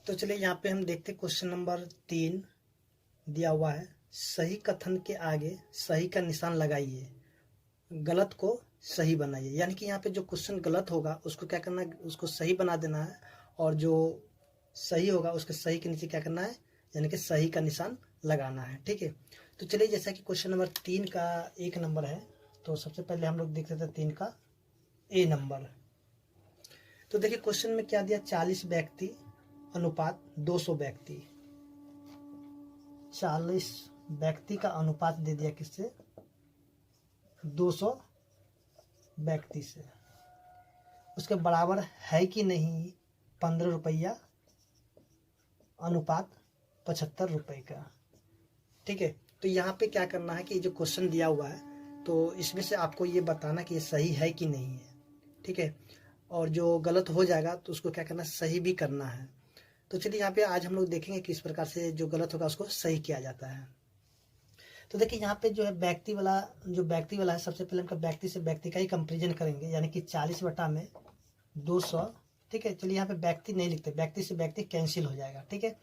तो चलिए यहाँ पे हम देखते हैं क्वेश्चन नंबर 3 दिया हुआ है। सही कथन के आगे सही का निशान लगाइए, गलत को सही बनाइए। यानी कि यहाँ पे जो क्वेश्चन गलत होगा उसको क्या करना है, उसको सही बना देना है, और जो सही होगा उसके सही के नीचे क्या करना है, यानी कि सही का निशान लगाना है। ठीक है, तो चलिए जैसा कि क्वेश्चन नंबर 3 का 1 नंबर है, तो सबसे पहले हम लोग देखते थे 3 का ए नंबर। तो देखिए क्वेश्चन में क्या दिया, 40 व्यक्ति अनुपात 200 व्यक्ति। 40 व्यक्ति का अनुपात दे दिया किससे, 200 व्यक्ति से। उसके बराबर है कि नहीं 15 रुपया अनुपात 75 रुपये का। ठीक है, तो यहाँ पे क्या करना है कि जो क्वेश्चन दिया हुआ है तो इसमें से आपको ये बताना कि ये सही है कि नहीं है। ठीक है, और जो गलत हो जाएगा तो उसको क्या करना है, सही भी करना है। तो चलिए यहाँ पे आज हम लोग देखेंगे किस प्रकार से जो गलत होगा उसको सही किया जाता है। तो देखिए यहाँ पे जो है व्यक्ति वाला है, सबसे पहले हम व्यक्ति से व्यक्ति का ही कंपेरिजन करेंगे, यानी कि 40 बटा में 200। ठीक है, चलिए यहाँ पे व्यक्ति नहीं लिखते, व्यक्ति से व्यक्ति कैंसिल हो जाएगा। ठीक है,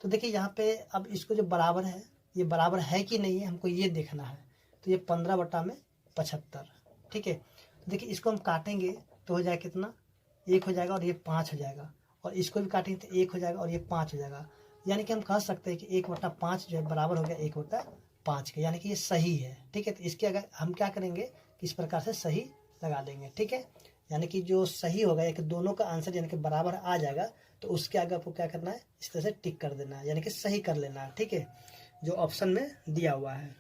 तो देखिए यहाँ पे अब इसको जो बराबर है, ये बराबर है कि नहीं है हमको ये देखना है। तो ये 15 बटा में 75। ठीक है, तो देखिए इसको हम काटेंगे तो हो जाएगा कितना, 1 हो जाएगा और ये 5 हो जाएगा, और इसको भी काटेंगे तो 1 हो जाएगा और ये 5 हो जाएगा। यानी कि हम कह सकते हैं कि 1/5 जो है बराबर हो गया 1/5 के, यानी कि ये सही है। ठीक है, तो इसके अगर हम क्या करेंगे कि इस प्रकार से सही लगा देंगे। ठीक है, यानी कि जो सही होगा या कि दोनों का आंसर यानी कि बराबर आ जाएगा तो उसके आगे आपको क्या करना है, इस तरह से टिक कर देना है, यानी कि सही कर लेना है। ठीक है, जो ऑप्शन में दिया हुआ है।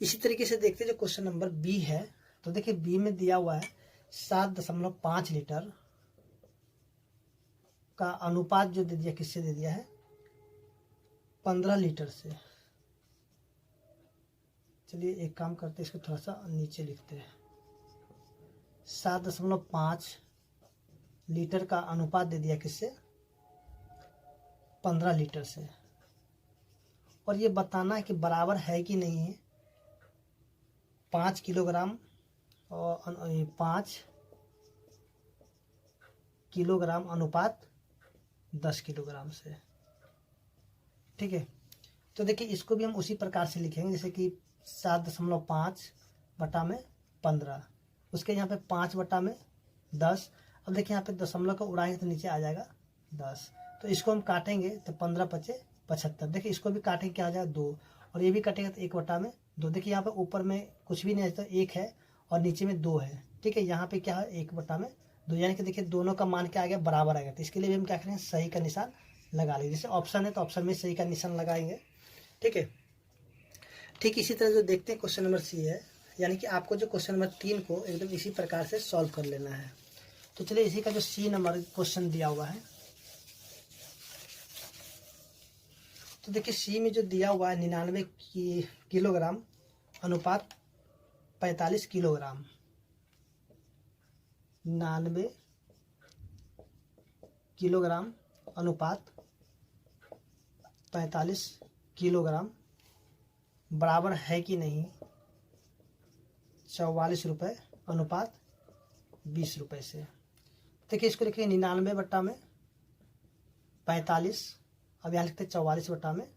इसी तरीके से देखते हैं जो क्वेश्चन नंबर बी है। तो देखिए बी में दिया हुआ है 7.5 लीटर का अनुपात जो दे दिया, किससे दे दिया है, 15 लीटर से। चलिए एक काम करते हैं, इसको थोड़ा सा नीचे लिखते हैं। 7.5 लीटर का अनुपात दे दिया किससे, 15 लीटर से, और ये बताना है कि बराबर है कि नहीं है 5 किलोग्राम और 5 किलोग्राम अनुपात 10 किलोग्राम से। ठीक है, तो देखिए इसको भी हम उसी प्रकार से लिखेंगे, जैसे कि 7.5 बटा में 15, उसके यहाँ पे 5 बटा में 10। अब देखिए यहाँ पे दशमलव को उड़ाएंगे तो नीचे आ जाएगा 10, तो इसको हम काटेंगे तो 15×5 = 75। देखिए इसको भी काटेंगे क्या आ जाएगा 2, और ये भी कटेगा तो 1 बटा में 2। देखिए यहाँ पे ऊपर में कुछ भी नहीं है तो 1 है और नीचे में 2 है। ठीक है, यहाँ पे क्या है 1 बटा में 2, यानी कि देखिए दोनों का मान क्या आ गया, बराबर आ गया। तो इसके लिए भी हम क्या करेंगे, सही का निशान लगा लेंगे। जैसे ऑप्शन है तो ऑप्शन में सही का निशान लगाएंगे। ठीक है, ठीक इसी तरह जो देखते हैं क्वेश्चन नंबर सी है, यानी कि आपको जो क्वेश्चन नंबर 3 को एकदम इसी प्रकार से सॉल्व कर लेना है। तो चलिए इसी का जो सी नंबर क्वेश्चन दिया हुआ है, तो देखिए सी में जो दिया हुआ है 99 किलोग्राम अनुपात 45 किलोग्राम। 99 किलोग्राम अनुपात 45 किलोग्राम बराबर है कि नहीं 44 रुपये अनुपात 20 रुपये से। देखिए इसको लिखेंगे 99 बटा में 45, अब यहाँ लिखते 44 बटा में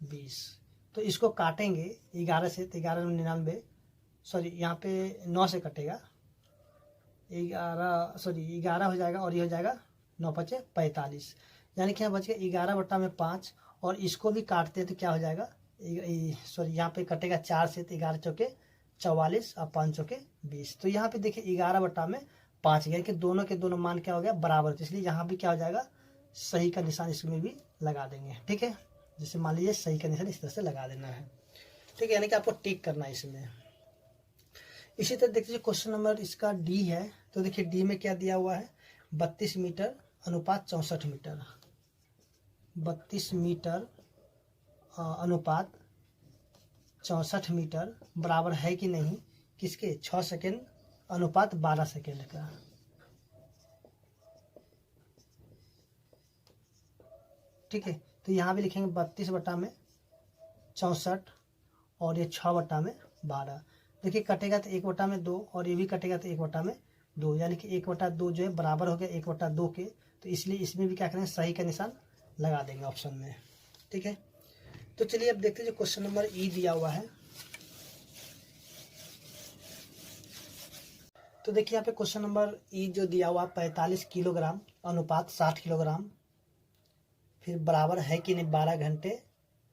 20। तो इसको काटेंगे 11 से, तो 11 में 99, सॉरी यहाँ पे 9 से कटेगा 11 हो जाएगा, और ये हो जाएगा 9×5 = 45, यानी कि यहाँ बच गया 11 बटा में 5। और इसको भी काटते हैं तो क्या हो जाएगा, सॉरी यहाँ पे कटेगा 4 से, तो 11 चौके 44 और 5 चौके 20। तो यहाँ पे देखिए 11 बटा में 5, यानी कि दोनों के दोनों मान क्या हो गया, बराबर। तो इसलिए यहाँ भी क्या हो जाएगा, सही का निशान इसमें भी लगा देंगे। ठीक है, जैसे मान लीजिए सही का निशान इस तरह से लगा देना है। ठीक है, यानी कि आपको टिक करना है इसमें। इसी तरह देखिए क्वेश्चन नंबर इसका डी है। तो देखिए डी में क्या दिया हुआ है, 32 मीटर अनुपात 64 मीटर। 32 मीटर अनुपात 64 मीटर बराबर है कि नहीं किसके, 6 सेकेंड अनुपात 12 सेकेंड का। ठीक है, तो यहाँ भी लिखेंगे 32 बटा में 64 और ये 6 बटा में 12। देखिए कटेगा तो 1 बटा में 2, और ये भी कटेगा तो 1 बटा में 2, यानी कि 1/2 जो है बराबर हो गया 1/2 के। तो इसलिए इसमें भी क्या करेंगे, सही का निशान लगा देंगे ऑप्शन में। ठीक है, तो चलिए अब देखते हैं जो क्वेश्चन नंबर ई दिया हुआ है। तो देखिए यहाँ पे क्वेश्चन नंबर ई जो दिया हुआ 45 किलोग्राम अनुपात 60 किलोग्राम, फिर बराबर है कि नहीं 12 घंटे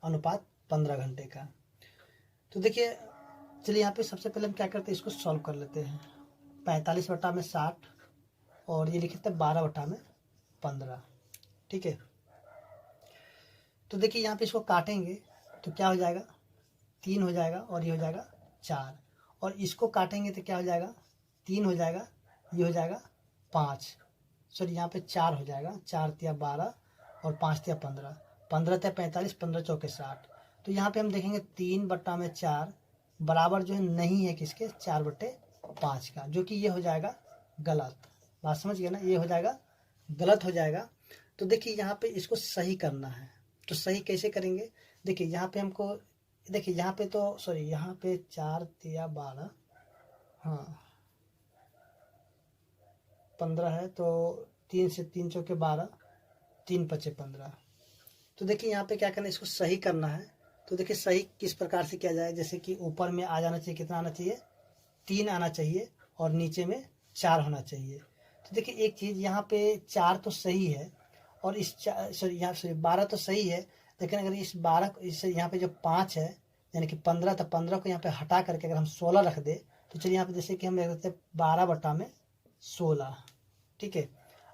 अनुपात 15 घंटे का। तो देखिए चलिए यहाँ पे सबसे पहले हम क्या करते हैं, इसको सॉल्व कर लेते हैं। 45 बटा में 60 और ये लिखते हैं 12 बटा में 15। ठीक है, तो देखिए यहाँ पे इसको काटेंगे तो क्या हो जाएगा, 3 हो जाएगा और ये हो जाएगा 4, और इसको काटेंगे तो क्या हो जाएगा, 3 हो जाएगा, ये हो जाएगा 5, सॉरी यहाँ पे 4 हो जाएगा, 4 तिया 12 और 5 तिया 15, 15 तिया 45, 15 चौके 60। तो यहाँ पे हम देखेंगे 3 बटा में 4 बराबर जो है नहीं है किसके, 4 बटे 5 का, जो कि ये हो जाएगा गलत। बात समझ गए ना, ये हो जाएगा गलत हो जाएगा। तो देखिए यहाँ पे इसको सही करना है, तो सही कैसे करेंगे, देखिए यहाँ पे हमको, देखिए यहाँ पे तो सॉरी यहाँ पे 4 तिया 12, हाँ 15 है, तो 3 से 3 चौके 12, 3 पचे 15। तो देखिए यहाँ पे क्या करना है, इसको सही करना है। तो देखिए सही किस प्रकार से किया जाए, जैसे कि ऊपर में आ जाना चाहिए, कितना आना चाहिए, 3 आना चाहिए और नीचे में 4 होना चाहिए। तो देखिए एक चीज़ यहाँ पे 4 तो सही है और इस सॉरी यहाँ से 12 तो सही है, लेकिन अगर इस 12 इस यहाँ पे जो 5 है यानी कि 15, तो 15 को यहाँ पे हटा करके अगर हम 16 रख दे तो चलिए यहाँ पे जैसे कि हम रख देते हैं 12 बटा में 16। ठीक है,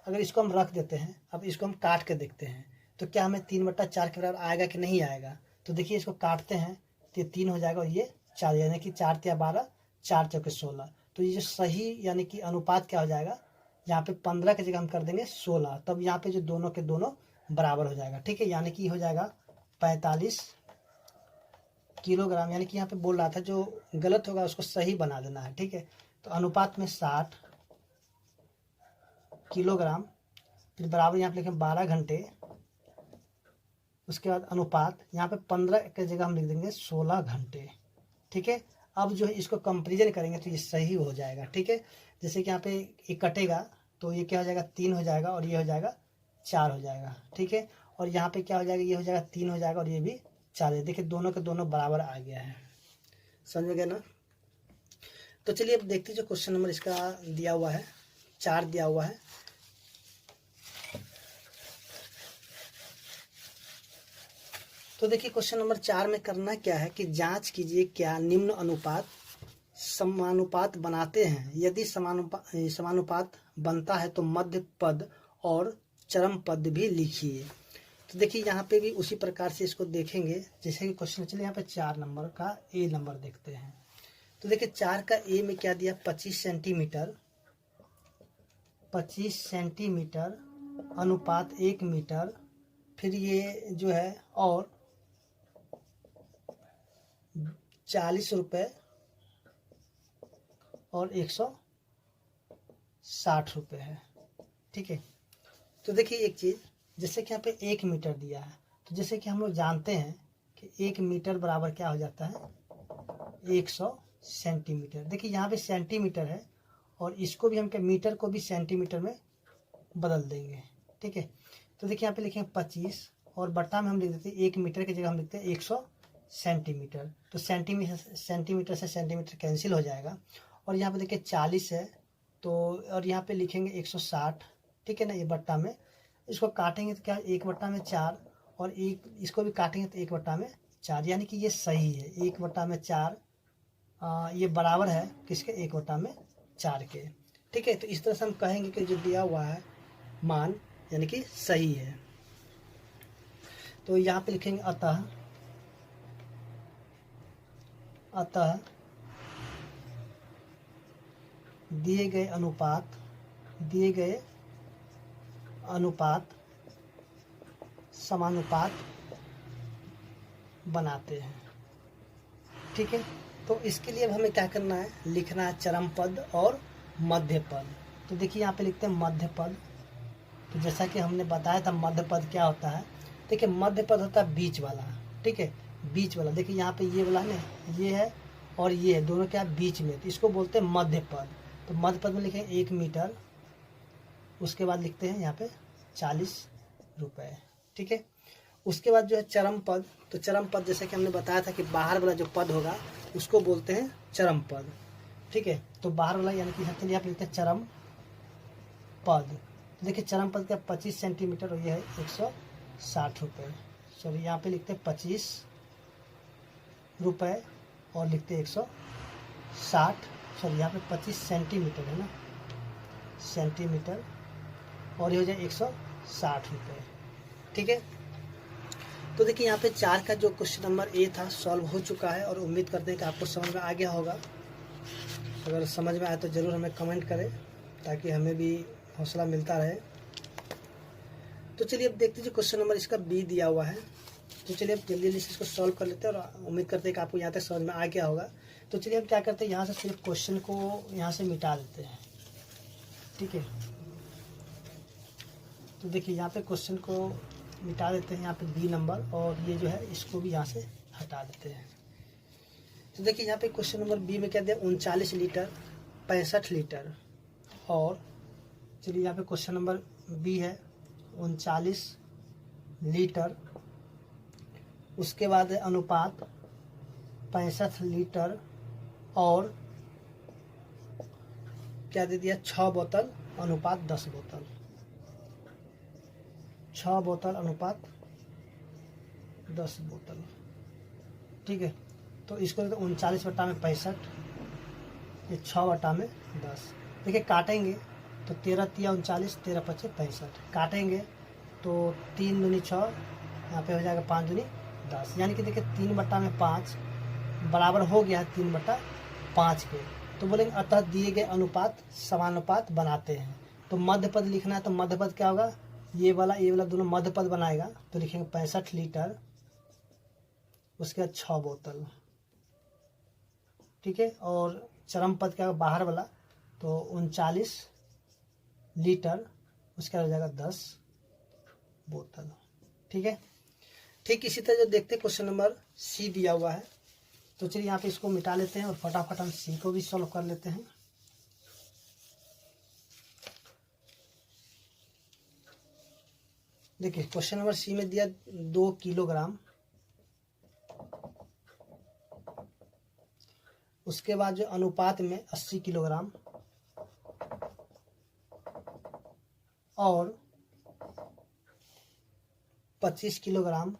अगर इसको हम रख देते हैं, अब इसको हम काट के देखते हैं तो क्या हमें 3 बटा 4 के बराबर आएगा कि नहीं आएगा। तो देखिए इसको काटते हैं तो ये 3 हो जाएगा और ये 4, यानी कि 4 तिया 12, 4 चौके 16। तो ये जो सही यानी कि अनुपात क्या हो जाएगा, यहाँ पे 15 की जगह हम कर देंगे 16, तब यहाँ पे जो दोनों के दोनों बराबर हो जाएगा। ठीक है, यानी कि हो जाएगा 45 किलोग्राम, यानी कि यहाँ पे बोल रहा था जो गलत होगा उसको सही बना देना है। ठीक है, तो अनुपात में 60 किलोग्राम, फिर बराबर यहाँ पे लिखें 12 घंटे, उसके बाद अनुपात यहाँ पे 15 की जगह हम लिख देंगे 16 घंटे। ठीक है, अब जो है इसको कंपेरिजन करेंगे तो ये सही हो जाएगा। ठीक है, जैसे कि यहाँ पे ये कटेगा तो ये क्या हो जाएगा, 3 हो जाएगा और ये हो जाएगा 4 हो जाएगा। ठीक है, और यहाँ पे क्या हो जाएगा, ये हो जाएगा 3 हो जाएगा और ये भी 4 है। देखिए दोनों के दोनों बराबर आ गया है, समझ गए ना। तो चलिए अब देखते हैं जो क्वेश्चन नंबर इसका दिया हुआ है, 4 दिया हुआ है। तो देखिए क्वेश्चन नंबर 4 में करना क्या है कि जांच कीजिए क्या निम्न अनुपात समानुपात बनाते हैं, यदि समानुपात बनता है तो मध्य पद और चरम पद भी लिखिए। तो देखिए यहाँ पे भी उसी प्रकार से इसको देखेंगे जैसे कि क्वेश्चन, चलिए यहाँ पे 4 नंबर का ए नंबर देखते हैं। तो देखिए 4 का ए में क्या दिया, 25 सेंटीमीटर, 25 सेंटीमीटर अनुपात 1 मीटर, फिर ये जो है और 40 रुपये और 160 रुपये है। ठीक है, तो देखिए एक चीज़, जैसे कि यहाँ पे 1 मीटर दिया है, तो जैसे कि हम लोग जानते हैं कि 1 मीटर बराबर क्या हो जाता है, 100 सेंटीमीटर। देखिए यहाँ पे सेंटीमीटर है और इसको भी हम क्या मीटर को भी सेंटीमीटर में बदल देंगे। ठीक है, तो देखिए यहाँ पे लिखेंगे 25 और बटा में हम लिख देते हैं 1 मीटर की जगह हम लिखते हैं 100 सेंटीमीटर। तो सेंटीमीटर से सेंटीमीटर कैंसिल हो जाएगा और यहाँ पे देखिए 40 है तो, और यहाँ पे लिखेंगे 160। ठीक है ना, ये बट्टा में इसको काटेंगे तो क्या 1 बट्टा में 4 और एक इसको भी काटेंगे तो 1 बट्टा में 4, यानी कि ये सही है। 1 बट्टा में 4 ये बराबर है किसके, 1 बट्टा में 4 के। ठीक है, तो इस तरह से हम कहेंगे कि जो दिया हुआ है मान यानी कि सही है। तो यहाँ पे लिखेंगे अतः दिए गए अनुपात समानुपात बनाते हैं। ठीक है, तो इसके लिए अब हमें क्या करना है, लिखना है चरम पद और मध्य पद। तो देखिए यहाँ पे लिखते हैं मध्य पद। तो जैसा कि हमने बताया था मध्य पद क्या होता है, देखिए मध्य पद होता है बीच वाला। ठीक है, बीच वाला, देखिए यहाँ पे ये वाला ना, ये है और ये है, दोनों क्या बीच में, तो इसको बोलते हैं मध्य पद। तो मध्य पद में लिखेंगे 1 मीटर, उसके बाद लिखते हैं यहाँ पे ₹40। ठीक है। उसके बाद जो है चरम पद, तो चरम पद जैसे कि हमने बताया था कि बाहर वाला जो पद होगा उसको बोलते हैं चरम पद। ठीक है। तो बाहर वाला यानी कि यहाँ पे लिखते हैं चरम पद। देखिए चरम पद का 25 सेंटीमीटर और यह है ₹160। सॉरी यहाँ पे लिखते हैं ₹25 और लिखते हैं 160। सॉरी यहाँ पे 25 सेंटीमीटर है ना, सेंटीमीटर, और ये हो जाए ₹160। ठीक है। तो देखिए यहाँ पे 4 का जो क्वेश्चन नंबर ए था सॉल्व हो चुका है और उम्मीद करते हैं कि आपको समझ में आ गया होगा। अगर समझ में आए तो ज़रूर हमें कमेंट करें ताकि हमें भी हौसला मिलता रहे। तो चलिए अब देखते हैं जो क्वेश्चन नंबर इसका बी दिया हुआ है। तो चलिए अब जल्दी जल्दी इसको सॉल्व कर लेते हैं और उम्मीद करते हैं कि आपको यहाँ तक समझ में आ गया होगा। तो चलिए हम क्या करते हैं, यहाँ से सिर्फ क्वेश्चन को यहाँ से मिटा देते हैं। ठीक है। तो देखिए यहाँ पे क्वेश्चन को मिटा देते हैं, यहाँ पे बी नंबर, और ये जो है इसको भी यहाँ से हटा देते हैं। तो देखिए यहाँ पे क्वेश्चन नंबर बी में क्या दिया, 39 लीटर 65 लीटर। और चलिए यहाँ पे क्वेश्चन नंबर बी है 39 लीटर, उसके बाद अनुपात 65 लीटर, और क्या दे दिया 6 बोतल अनुपात 10 बोतल, 6 बोतल अनुपात 10 बोतल। ठीक है। तो इसको 39/65, ये 6/10। देखिए काटेंगे तो 13 तिया 39, 13 पच्चे 65, काटेंगे तो 3 दूनी 6, यहाँ पे हो जाएगा 5 दूनी 10, यानी कि देखिए 3/5 बराबर हो गया 3/5 के। तो बोलेंगे अतः दिए गए अनुपात समानुपात बनाते हैं। तो मध्य पद लिखना है, तो मध्य पद क्या होगा, ये वाला दोनों मध्य पद बनाएगा। तो लिखेंगे 65 लीटर, उसके बाद 6 बोतल। ठीक है। और चरम पद क्या होगा बाहर वाला, तो 39 लीटर, उसके बाद हो जाएगा 10 बोतल। ठीक है। ठीक इसी तरह जो देखते हैं क्वेश्चन नंबर सी दिया हुआ है। तो चलिए यहाँ पे इसको मिटा लेते हैं और फटाफट हम सी को भी सॉल्व कर लेते हैं। देखिए क्वेश्चन नंबर सी में दिया 2 किलोग्राम, उसके बाद जो अनुपात में 80 किलोग्राम और 25 किलोग्राम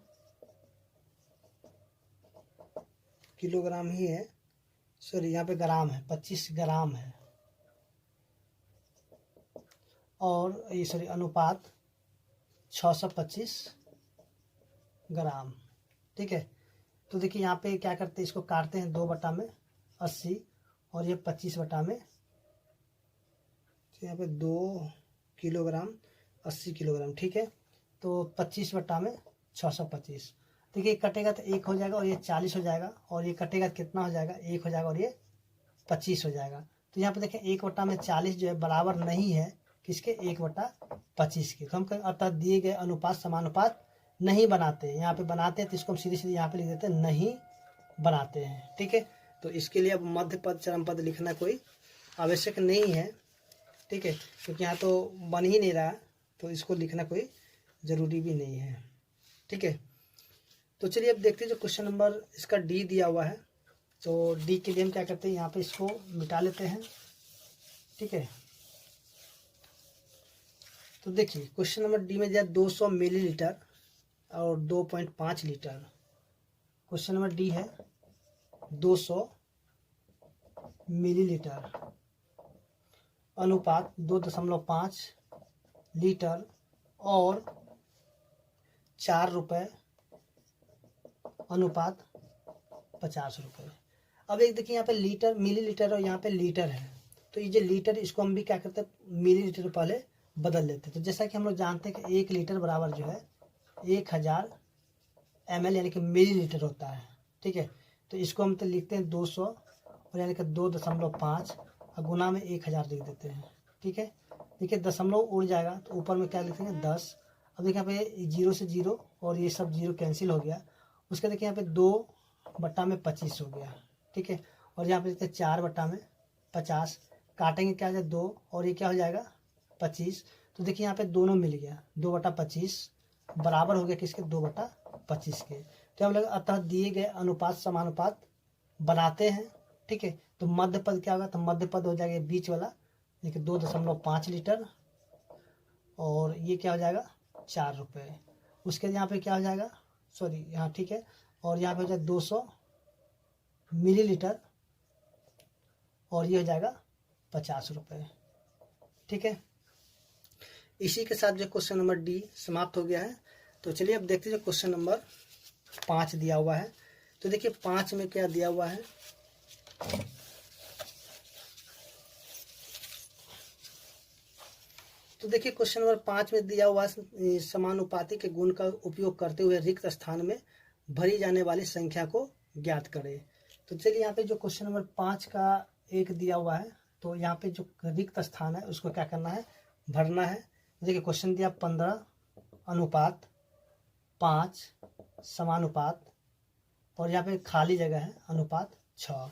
ही है, सॉरी यहाँ पे ग्राम है, 25 ग्राम है, और ये सॉरी अनुपात 625 ग्राम। ठीक है। तो देखिए यहाँ पे क्या करते हैं, इसको काटते हैं 2/80 और ये 25/में, तो यहाँ पे 2 किलोग्राम 80 किलोग्राम। ठीक है। तो 25/में 625। देखिए कटेगा तो 1 हो जाएगा और ये 40 हो जाएगा, और ये कटेगा कितना हो जाएगा, 1 हो जाएगा और ये 25 हो जाएगा। तो यहाँ पे देखें 1/40 जो है बराबर नहीं है किसके, 1/25 के। तो हम अर्थात दिए गए अनुपात समानुपात नहीं बनाते हैं। यहाँ पे बनाते हैं तो इसको हम सीधे सीधे यहाँ पे लिख देते हैं नहीं बनाते हैं। ठीक है। तो इसके लिए अब मध्य पद चरम पद लिखना कोई आवश्यक नहीं है। ठीक है। क्योंकि यहाँ तो बन ही नहीं रहा, तो इसको लिखना कोई ज़रूरी भी नहीं है। ठीक है। तो चलिए अब देखते हैं जो क्वेश्चन नंबर इसका डी दिया हुआ है। तो डी के लिए हम क्या करते हैं, यहाँ पे इसको मिटा लेते हैं। ठीक है। तो देखिए क्वेश्चन नंबर डी में दिया 200 मिलीलीटर और 2.5 लीटर। क्वेश्चन नंबर डी है 200 मिलीलीटर, अनुपात 2.5 लीटर और 4 रुपये, अनुपात 50 रुपये। अब एक देखिए यहाँ पे लीटर मिलीलीटर और यहाँ पे लीटर है, तो ये जो लीटर इसको हम भी क्या करते हैं मिलीलीटर पहले बदल लेते हैं। तो जैसा कि हम लोग जानते हैं कि 1 लीटर बराबर जो है 1000 ml यानी कि मिलीलीटर होता है। ठीक है। तो इसको हम तो लिखते हैं 200 और यानी कि 2.5 और गुना में 1000 लिख देते हैं। ठीक है। देखिए दशमलव उड़ जाएगा तो ऊपर में क्या लिखेंगे 10। अब देखिए यहाँ पे 0 से 0 और ये सब 0 कैंसिल हो गया। उसके देखिए यहाँ पे 2/25 हो गया। ठीक है। और यहाँ पे देखते हैं 4/50, काटेंगे क्या है 2 और ये क्या हो जाएगा 25। तो देखिए यहाँ पे दोनों मिल गया, 2/25 बराबर हो गया किसके, 2/25 के। तो हम लोग अतः दिए गए अनुपात समानुपात बनाते हैं, ठीक है। तो मध्य पद क्या होगा, तो मध्य पद हो जाएगा बीच वाला, देखिए 2.5 लीटर, और ये क्या हो जाएगा 4 रुपये। उसके यहाँ पे क्या हो जाएगा, सॉरी यहाँ ठीक है, और यहाँ पे हो जाएगा 200 मिलीलीटर, और ये हो जाएगा 50 रुपये, ठीक है। इसी के साथ जो क्वेश्चन नंबर डी समाप्त हो गया है। तो चलिए अब देखते हैं जो क्वेश्चन नंबर 5 दिया हुआ है। तो देखिए 5 में क्या दिया हुआ है, तो देखिए क्वेश्चन नंबर 5 में दिया हुआ समानुपाती के गुण का उपयोग करते हुए रिक्त स्थान में भरी जाने वाली संख्या को ज्ञात करें। तो चलिए यहाँ पे जो क्वेश्चन नंबर 5 का एक दिया हुआ है, तो यहाँ पे जो रिक्त स्थान है उसको क्या करना है, भरना है। देखिए क्वेश्चन दिया 15:5 समानुपात, और यहाँ पे खाली जगह है अनुपात 6।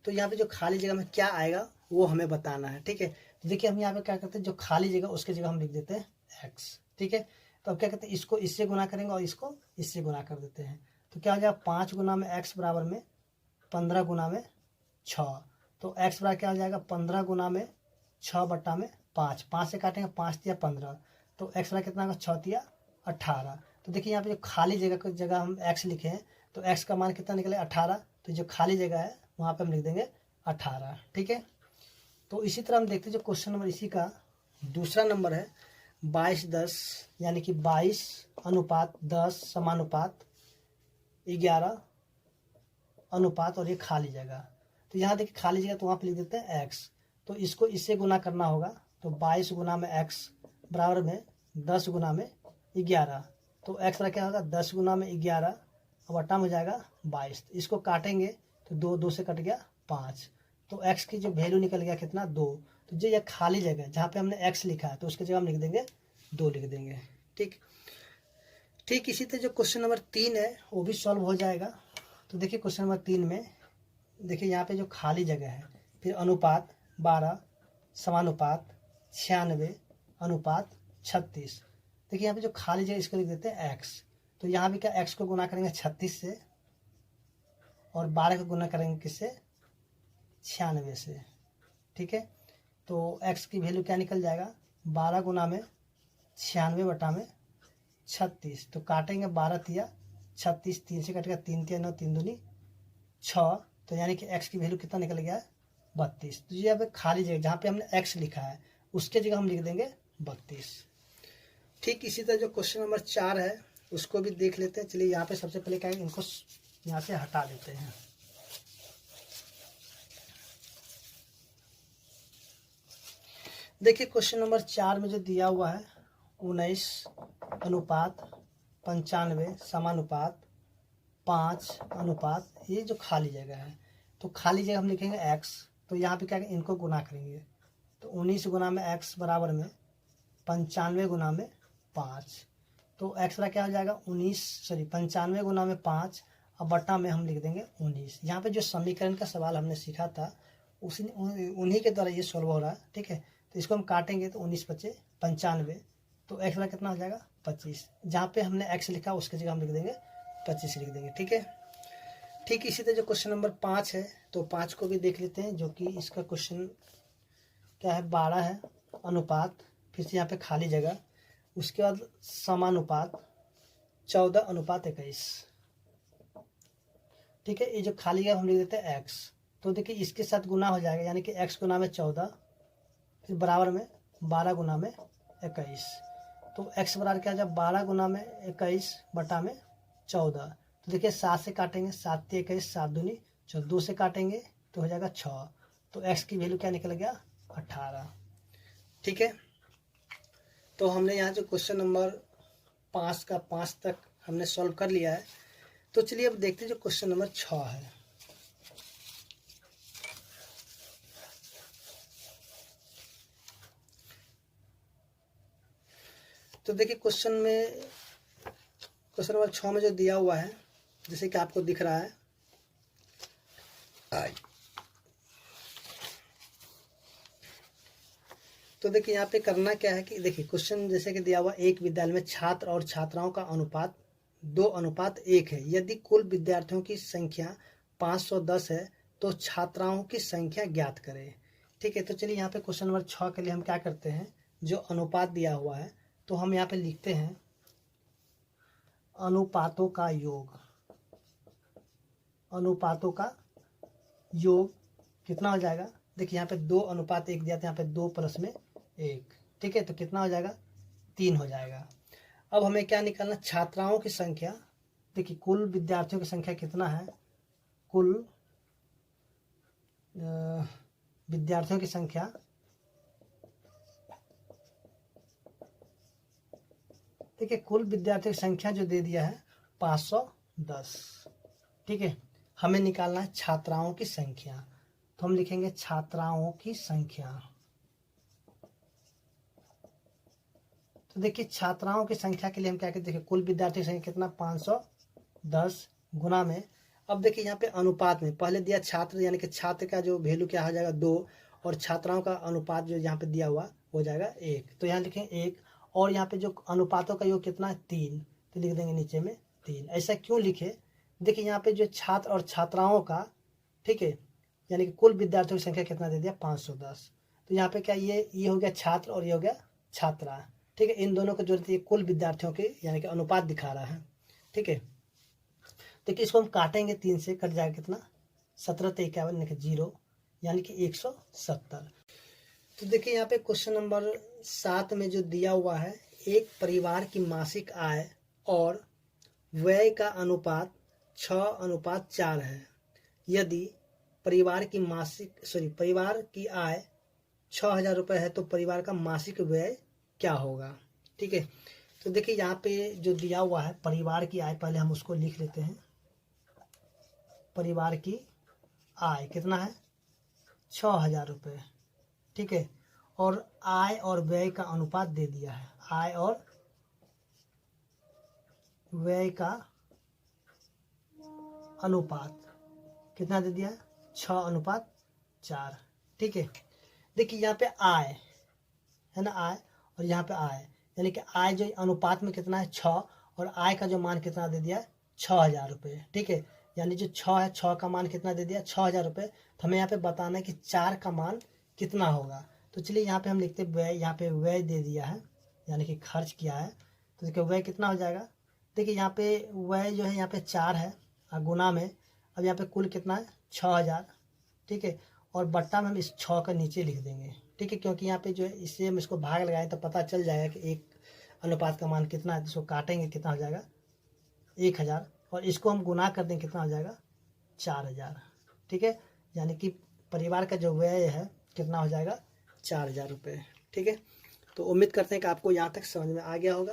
तो यहाँ पे जो खाली जगह में क्या आएगा वो हमें बताना है, ठीक है। तो देखिए हम यहाँ पे क्या करते हैं, जो खाली जगह उसके जगह हम लिख देते हैं x, ठीक है। तो अब क्या करते हैं, इसको इससे गुना करेंगे और इसको इससे गुना कर देते हैं। तो क्या हो जाएगा, 5 गुना में x बराबर में 15 गुना में 6। तो x बराबर क्या हो जाएगा, 15 गुना में 6/5, 5 से काटेंगे, 5 दिया 15, तो x बराबर कितना होगा, 6 दिया 18। तो देखिए यहाँ पे जो खाली जगह की जगह हम x लिखे हैं, तो x का मान कितना निकले 18, तो जो खाली जगह है वहाँ पे हम लिख देंगे 18, ठीक है। तो इसी तरह हम देखते हैं जो क्वेश्चन नंबर इसी का दूसरा नंबर है 22:10, यानी कि 22:10 समानुपात 11 अनुपात, और ये खाली जगह। तो यहाँ देखिए खाली जगह, तो वहाँ पे लिख देते हैं x, तो इसको इससे गुना करना होगा। तो 22 गुना में x बराबर में 10 गुना में 11, तो x का क्या होगा 10 गुना में 11, अब बटा में हो जाएगा 22। इसको काटेंगे तो 2 से कट गया 5, तो x की जो वैल्यू निकल गया कितना 2। तो जो ये खाली जगह जहाँ पे हमने x लिखा है, तो उसकी जगह हम लिख देंगे 2 लिख देंगे, ठीक। इसी तरह जो क्वेश्चन नंबर 3 है वो भी सॉल्व हो जाएगा। तो देखिए क्वेश्चन नंबर 3 में देखिए यहाँ पे जो खाली जगह है, फिर अनुपात 12 समानुपात 96 अनुपात 36। देखिए यहाँ पे जो खाली जगह इसको लिख देते हैं x। तो यहाँ भी क्या x को गुना करेंगे 36 से, और 12 को गुना करेंगे किससे, 96 से, ठीक है। तो x की वैल्यू क्या निकल जाएगा, 12 गुना में 96 बटा में 36। तो काटेंगे 12 तिया 36, 3 से कटेगा 3 तिया 9, 3 दूनी 6, तो यानी कि x की वैल्यू कितना निकल गया 32। तो ये अब खाली जगह जहाँ पे हमने x लिखा है उसके जगह हम लिख देंगे 32, ठीक। इसी तरह जो क्वेश्चन नंबर 4 है उसको भी देख लेते हैं। चलिए यहाँ पे सबसे पहले क्या है, इनको यहाँ से हटा देते हैं। देखिए क्वेश्चन नंबर 4 में जो दिया हुआ है 19:95 समानुपात 5 अनुपात, ये जो खाली जगह है, तो खाली जगह हम लिखेंगे x। तो यहाँ पे क्या है, इनको गुना करेंगे, तो 19 गुना में x बराबर में 95 गुना में 5। तो x बराबर क्या हो जाएगा 95 गुना में 5, अब बटा में हम लिख देंगे 19। यहाँ पे जो समीकरण का सवाल हमने सीखा था उन्हीं के द्वारा ये सॉल्व हो रहा है, ठीक है। तो इसको हम काटेंगे तो 19 × 5 = 95, तो x बराबर कितना हो जाएगा 25। जहाँ पे हमने x लिखा उसकी जगह हम लिख देंगे 25 लिख देंगे, ठीक है। ठीक इसी तरह जो क्वेश्चन नंबर 5 है, तो 5 को भी देख लेते हैं, जो कि इसका क्वेश्चन क्या है 12 है अनुपात, फिर से यहाँ पे खाली जगह, उसके बाद समानुपात 14:21, ठीक है। ये जो खाली जगह हम लिख देते हैं x। तो देखिए इसके साथ गुना हो जाएगा, यानी कि x गुना में 14, फिर बराबर में 12 गुना में 21। तो x बराबर क्या हो जाए 12 गुना में 21 बटा में 14। तो देखिए 7 से काटेंगे, 7 × 21, 7 दूनी 14, 2 से काटेंगे तो हो जाएगा 6। तो x की वैल्यू क्या निकल गया 18, ठीक है। तो हमने यहाँ जो क्वेश्चन नंबर 5 का 5 तक हमने सॉल्व कर लिया है। तो चलिए अब देखते हैं जो क्वेश्चन नंबर 6 है। तो देखिए क्वेश्चन नंबर 6 में जो दिया हुआ है, जैसे कि आपको दिख रहा है, तो देखिए यहाँ पे करना क्या है कि देखिए क्वेश्चन जैसे कि दिया हुआ, एक विद्यालय में छात्र और छात्राओं का अनुपात 2:1 है। यदि कुल विद्यार्थियों की संख्या 510 है तो छात्राओं की संख्या ज्ञात करें। ठीक है, तो चलिए यहाँ पे क्वेश्चन नंबर 6 के लिए हम क्या करते हैं, जो अनुपात दिया हुआ है तो हम यहाँ पे लिखते हैं अनुपातों का योग। अनुपातों का योग कितना हो जाएगा, देखिए यहाँ पे 2:1 दिया था, यहाँ पे 2 + में 1। ठीक है, तो कितना हो जाएगा, 3 हो जाएगा। अब हमें क्या निकालना, छात्राओं की संख्या। देखिए कुल विद्यार्थियों की संख्या कितना है, कुल विद्यार्थियों की संख्या देखिए कुल विद्यार्थियों की संख्या जो दे दिया है 510। ठीक है, हमें निकालना है छात्राओं की संख्या, तो हम लिखेंगे छात्राओं की संख्या। तो देखिए छात्राओं की संख्या के लिए हम क्या कहते हैं, कुल विद्यार्थी की संख्या कितना 510 गुना में। अब देखिए यहाँ पे अनुपात में पहले दिया छात्र, यानी कि छात्र का जो वैल्यू क्या हो जाएगा 2, और छात्राओं का अनुपात जो यहाँ पे दिया हुआ हो जाएगा 1। तो यहाँ लिखें 1, और यहाँ पे जो अनुपातों का योग कितना है 3, तो लिख देंगे नीचे में 3। ऐसा क्यों लिखे, देखिए यहाँ पे जो छात्र और छात्राओं का, ठीक है, यानी कि कुल विद्यार्थियों की संख्या कितना दे दिया 510। तो यहाँ पे क्या ये हो गया छात्र और ये हो गया छात्रा। ठीक है, इन दोनों को जोड़ते हैं कुल विद्यार्थियों के, यानी कि अनुपात दिखा रहा है। ठीक है, तो इसको हम काटेंगे 3 से, कट जाएगा कितना 17 × 51 यानी कि 0, यानी कि 170। तो देखिए यहाँ पे क्वेश्चन नंबर 7 में जो दिया हुआ है, एक परिवार की मासिक आय और व्यय का अनुपात 6:4 है। यदि परिवार की आय 6,000 रुपये है तो परिवार का मासिक व्यय क्या होगा। ठीक है, तो देखिए यहाँ पे जो दिया हुआ है परिवार की आय, पहले हम उसको लिख लेते हैं। परिवार की आय कितना है 6,000 रुपये। ठीक है, और आय और व्यय का अनुपात दे दिया है, आय और व्यय का अनुपात कितना दे दिया है 6:4। ठीक है, देखिए यहाँ पे आय है ना, आय, और यहाँ पे आय, यानी कि आय जो अनुपात में कितना है 6, और आय का जो मान कितना दे दिया है 6,000 रुपये। ठीक है, यानी जो 6 है, 6 का मान कितना दे दिया 6,000 रुपये। तो हमें यहाँ पे बताना है कि 4 का मान कितना होगा। तो चलिए यहाँ पे हम लिखते हैं व्यय, यहाँ पे व्यय दे दिया है, यानी कि खर्च किया है। तो देखिए व्यय कितना हो जाएगा, देखिए यहाँ पे व्यय जो है यहाँ पे 4 है और गुना में, अब यहाँ पे कुल कितना है 6,000। ठीक है, और बट्टा में हम इस 6 का नीचे लिख देंगे। ठीक है, क्योंकि यहाँ पे जो है इससे हम इसको भाग लगाएं तो पता चल जाएगा कि एक अनुपात का मान कितना है। तो इसको काटेंगे कितना हो जाएगा 1,000, और इसको हम गुना कर दें कितना हो जाएगा 4,000। ठीक है, यानी कि परिवार का जो व्यय है कितना हो जाएगा 4,000 रुपये। ठीक है, तो उम्मीद करते हैं कि आपको यहाँ तक समझ में आ गया होगा।